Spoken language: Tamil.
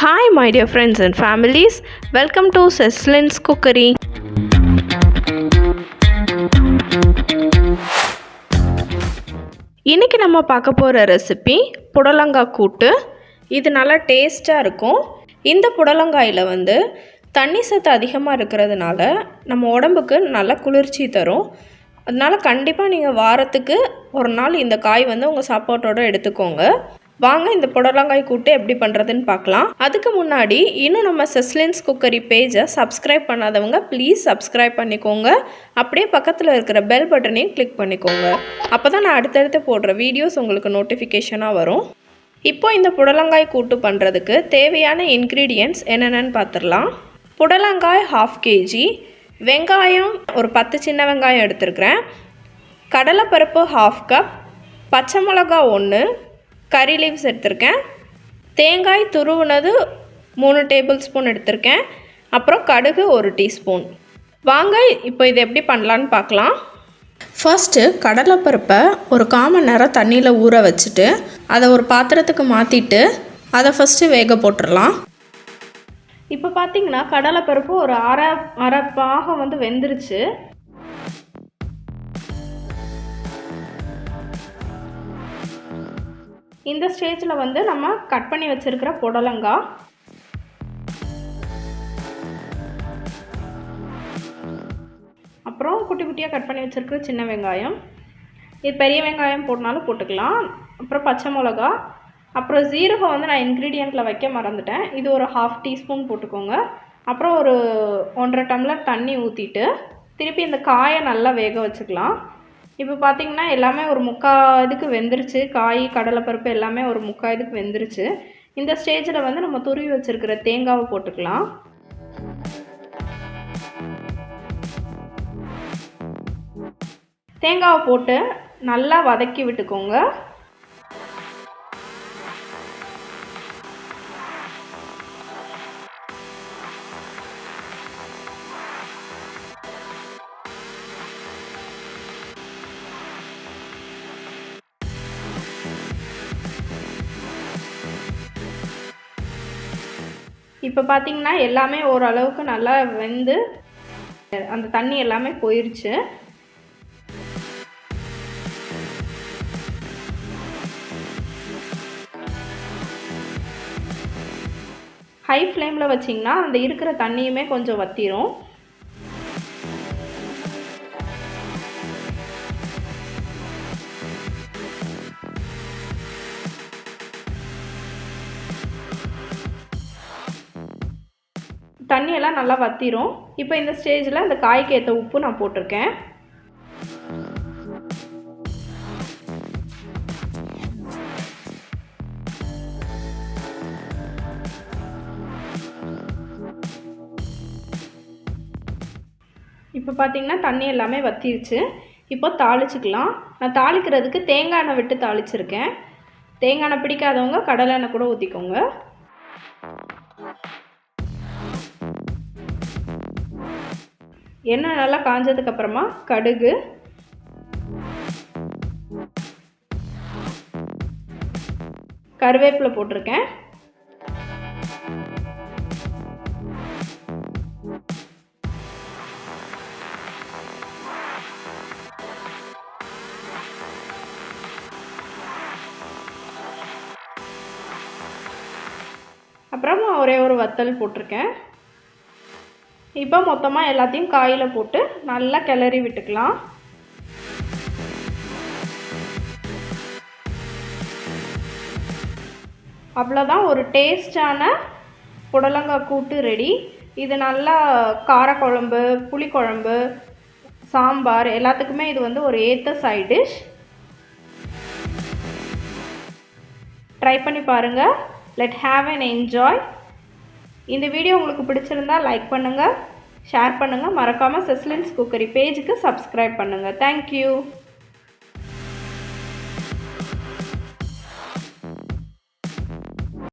Hi my dear friends and families, welcome to Cecily's Cookery. இன்றைக்கி நம்ம பார்க்க போகிற ரெசிபி புடலங்காய் கூட்டு. இது நல்லா டேஸ்ட்டாக இருக்கும். இந்த புடலங்காயில் தண்ணி சத்து அதிகமாக இருக்கிறதுனால நம்ம உடம்புக்கு நல்ல குளிர்ச்சி தரும். அதனால் கண்டிப்பாக நீங்கள் வாரத்துக்கு ஒரு நாள் இந்த காய் உங்கள் சாப்பாட்டோடு எடுத்துக்கோங்க. வாங்க இந்த புடலங்காய் கூட்டு எப்படி பண்ணுறதுன்னு பார்க்கலாம். அதுக்கு முன்னாடி இன்னும் நம்ம செஸ்லின்ஸ் குக்கரி பேஜை சப்ஸ்கிரைப் பண்ணாதவங்க ப்ளீஸ் சப்ஸ்கிரைப் பண்ணிக்கோங்க. அப்படியே பக்கத்தில் இருக்கிற பெல் பட்டனையும் கிளிக் பண்ணிக்கோங்க. அப்போ தான் நான் அடுத்தடுத்து போடுற வீடியோஸ் உங்களுக்கு நோட்டிஃபிகேஷனாக வரும். இப்போ இந்த புடலங்காய் கூட்டு பண்ணுறதுக்கு தேவையான இன்க்ரீடியன்ட்ஸ் என்னென்னு பார்த்துடலாம். புடலங்காய் 1/2 kg, வெங்காயம் ஒரு 10 சின்ன வெங்காயம் எடுத்துருக்கிறேன், கடலைப்பருப்பு 1/2 கப், பச்சை மிளகா 1, கறி லீவ்ஸ் எடுத்திருக்கேன், தேங்காய் துருவுனது 3 டேபிள் ஸ்பூன் எடுத்திருக்கேன், அப்புறம் கடுகு 1 டீஸ்பூன். வாங்க இப்போ இது எப்படி பண்ணலான்னு பார்க்கலாம். ஃபர்ஸ்ட்டு கடலைப்பருப்பை ஒரு 1/4 மணி நேரம் தண்ணியில் ஊற வச்சுட்டு அதை ஒரு பாத்திரத்துக்கு மாற்றிட்டு அதை ஃபஸ்ட்டு வேக போட்டுடலாம். இப்போ பார்த்திங்கன்னா கடலைப்பருப்பு ஒரு அரை பாகம் வெந்துருச்சு. இந்த ஸ்டேஜில் நம்ம கட் பண்ணி வச்சுருக்கிற புடலங்காய், அப்புறம் குட்டி குட்டியாக கட் பண்ணி வச்சுருக்கிற சின்ன வெங்காயம், இது பெரிய வெங்காயம் போடனாலும் போட்டுக்கலாம், அப்புறம் பச்சை மிளகா, அப்புறம் ஜீரகம் நான் இன்க்ரீடியண்ட்டில் வைக்க மறந்துட்டேன், இது ஒரு 1/2 டீஸ்பூன் போட்டுக்கோங்க. அப்புறம் ஒரு 1.5 டம்ளர் தண்ணி ஊற்றிட்டு திருப்பி இந்த காயை நல்லா வேக வச்சுக்கலாம். இப்போ பார்த்திங்கன்னா எல்லாமே ஒரு 3/4 இதுக்கு வெந்துருச்சு. காய் கடலைப்பருப்பு எல்லாமே ஒரு 3/4 இதுக்கு வெந்துருச்சு. இந்த ஸ்டேஜில் நம்ம துருவி வச்சுருக்கிற தேங்காவை போட்டுக்கலாம். தேங்காவை போட்டு நல்லா வதக்கி விட்டுக்கோங்க. இப்போ பார்த்திங்கன்னா எல்லாமே ஓரளவுக்கு நல்லா வெந்து அந்த தண்ணி எல்லாமே போயிடுச்சு. ஹை ஃப்ளேமில் வச்சிங்கன்னா அந்த இருக்கிற தண்ணியுமே கொஞ்சம் வற்றிரும். தண்ணியெல்லாம் நல்லா வற்றிரும். இப்போ இந்த ஸ்டேஜில் இந்த காய்க்கு ஏற்ற உப்பு நான் போட்டிருக்கேன். இப்போ பார்த்திங்கன்னா தண்ணி எல்லாமே வற்றிருச்சு. இப்போ தாளிச்சிக்கலாம். நான் தாளிக்கிறதுக்கு தேங்காய் எண்ணெய் விட்டு தாளிச்சிருக்கேன். தேங்காய் எண்ணெய் பிடிக்காதவங்க கடலை எண்ணெய் கூட ஊற்றிக்கோங்க. எண்ணெய் நல்லா காஞ்சதுக்கப்புறமா கடுகு, கருவேப்பிலை போட்டிருக்கேன், அப்புறமா ஒரே ஒரு வத்தல் போட்டிருக்கேன். இப்போ மொத்தமாக எல்லாத்தையும் காயில் போட்டு நல்லா கிளறி விட்டுக்கலாம். அவ்வளோதான், ஒரு டேஸ்டான புடலங்காய் கூட்டு ரெடி. இது நல்லா காரக்குழம்பு, புளிக்குழம்பு, சாம்பார் எல்லாத்துக்குமே இது ஒரு ஏற்ற சைட் டிஷ். ட்ரை பண்ணி பாருங்கள். Let have an enjoy. இந்த வீடியோ உங்களுக்கு பிடிச்சிருந்தா லைக் பண்ணுங்கள், ஷேர் பண்ணுங்கள், மறக்காமல் செஸ்லின்ஸ் குக்கரி பேஜுக்கு சப்ஸ்கிரைப் பண்ணுங்கள். தேங்க்யூ.